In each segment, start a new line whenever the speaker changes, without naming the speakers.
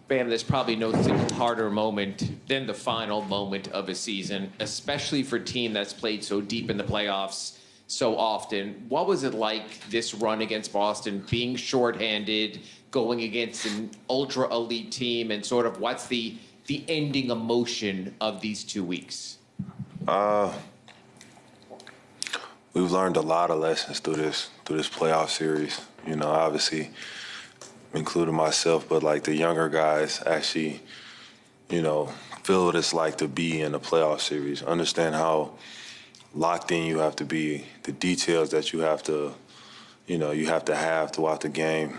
Bam, there's probably no single harder moment than the final moment of a season, especially for a team that's played so deep in the playoffs so often. What was it like this run against Boston, being shorthanded, going against an ultra elite team, and sort of what's the ending emotion of these 2 weeks?
We've learned a lot of lessons through this playoff series. You know, obviously, including myself, but like the younger guys actually, you know, feel what it's like to be in a playoff series. Understand how locked in you have to be, the details that you have to, you have to have throughout the game,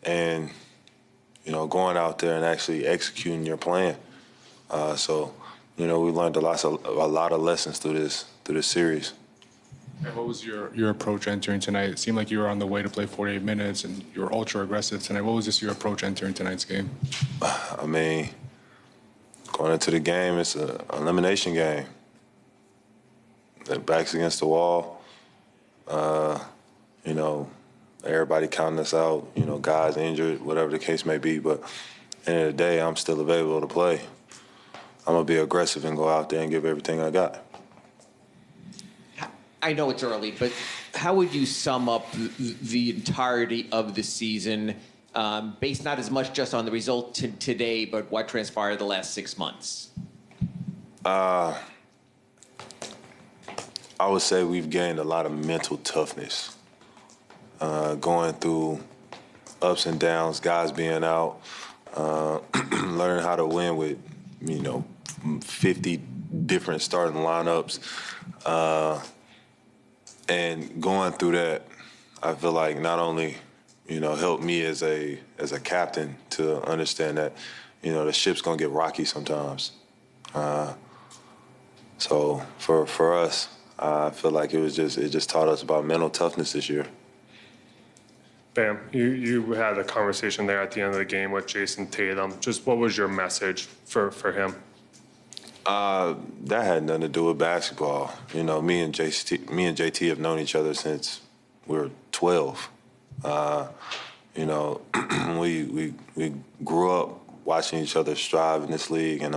and going out there and actually executing your plan. So, we learned a lot of lessons through this series.
And what was your approach entering tonight? It seemed like you were on the way to play 48 minutes, and you were ultra aggressive tonight. What was just your approach entering tonight's game?
I mean, going into the game, it's an elimination game. The back's against the wall. Everybody counting us out. Guys injured, whatever the case may be. But at the end of the day, I'm still available to play. I'm gonna be aggressive and go out there and give everything I got.
I know it's early, but how would you sum up the entirety of the season, based not as much just on the result today, but what transpired the last 6 months?
I would say we've gained a lot of mental toughness, going through ups and downs, guys being out, learning how to win with, 50 different starting lineups. And going through that, I feel like not only, helped me as a captain to understand that, the ship's gonna get rocky sometimes. So for us, I feel like it just taught us about mental toughness this year.
Bam, you had a conversation there at the end of the game with Jason Tatum. Just what was your message for him?
That had nothing to do with basketball. Me and JT have known each other since we were 12. We grew up watching each other strive in this league, and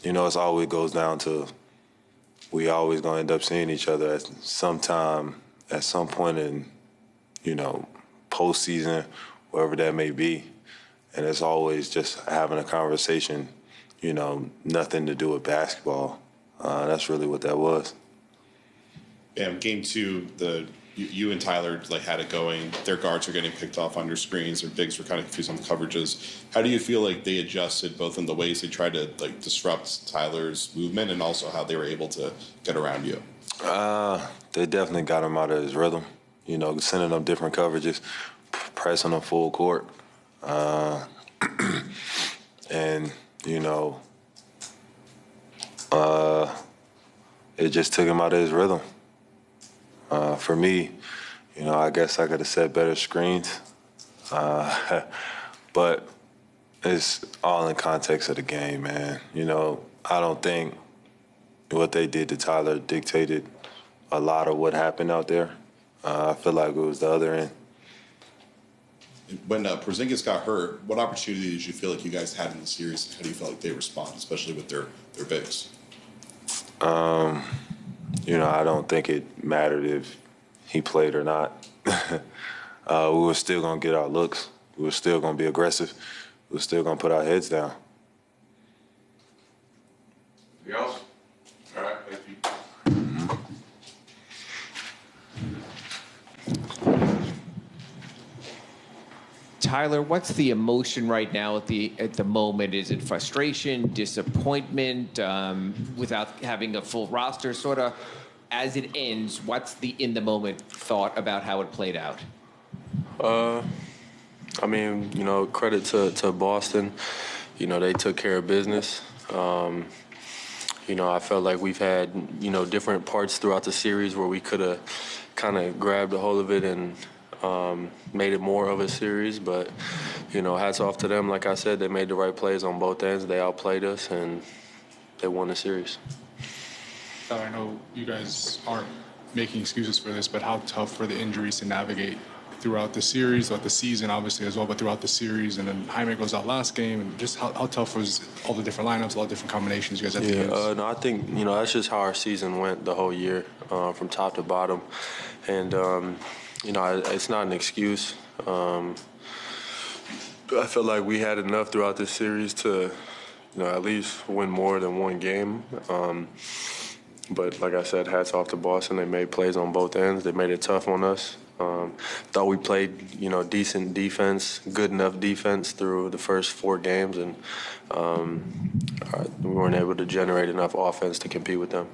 it's always goes down to we always gonna end up seeing each other at some point in postseason, wherever that may be, and it's always just having a conversation. Nothing to do with basketball. That's really what that was.
Game 2, you and Tyler had it going. Their guards were getting picked off on your screens. Their bigs were kind of confused on the coverages. How do you feel like they adjusted both in the ways they tried to disrupt Tyler's movement and also how they were able to get around you?
They definitely got him out of his rhythm. Sending them different coverages, pressing them full court, and it just took him out of his rhythm. For me, I guess I could have set better screens, but it's all in context of the game, man. I don't think what they did to Tyler dictated a lot of what happened out there. I feel like it was the other end.
When Porzingis got hurt, what opportunity did you feel like you guys had in the series, and how do you feel like they respond, especially with their bigs?
I don't think it mattered if he played or not. We were still going to get our looks. We were still going to be aggressive. We were still going to put our heads down.
Anything else? All right, thank you.
Tyler, what's the emotion right now at the moment? Is it frustration, disappointment, without having a full roster? Sort of, as it ends, what's the in the moment thought about how it played out?
Credit to Boston. They took care of business. I felt like we've had different parts throughout the series where we could have kind of grabbed a hold of it and made it more of a series, but hats off to them. Like I said, they made the right plays on both ends. They outplayed us and they won the series.
I know you guys aren't making excuses for this, but how tough were the injuries to navigate throughout the series, throughout the season, obviously as well, but throughout the series. And then Jaime goes out last game, and just how tough was all the different lineups, all the different combinations you guys had to use?
No, I think that's just how our season went the whole year, from top to bottom, and it's not an excuse. I feel like we had enough throughout this series to, at least win more than one game. But like I said, hats off to Boston. They made plays on both ends. They made it tough on us. Thought we played, decent defense, good enough defense through the first 4 games, and we weren't able to generate enough offense to compete with them.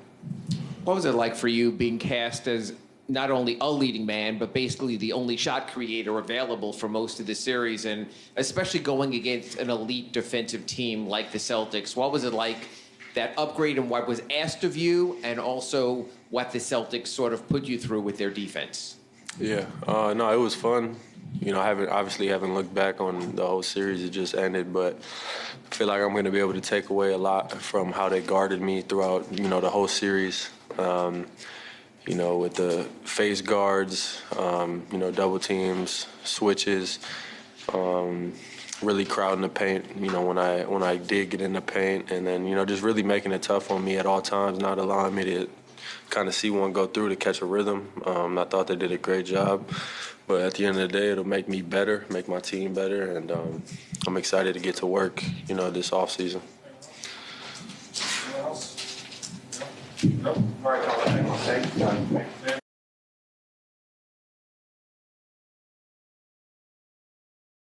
What was it like for you being cast as not only a leading man, but basically the only shot creator available for most of the series, and especially going against an elite defensive team like the Celtics? What was it like, that upgrade in what was asked of you, and also what the Celtics sort of put you through with their defense?
Yeah, no, it was fun. I haven't looked back on the whole series. It just ended, but I feel like I'm going to be able to take away a lot from how they guarded me throughout, the whole series. With the face guards, double teams, switches, really crowding the paint, when I did get in the paint, and then, just really making it tough on me at all times, not allowing me to kind of see one go through to catch a rhythm. I thought they did a great job, but at the end of the day, it'll make me better, make my team better, and I'm excited to get to work, this offseason.
All right, thank you.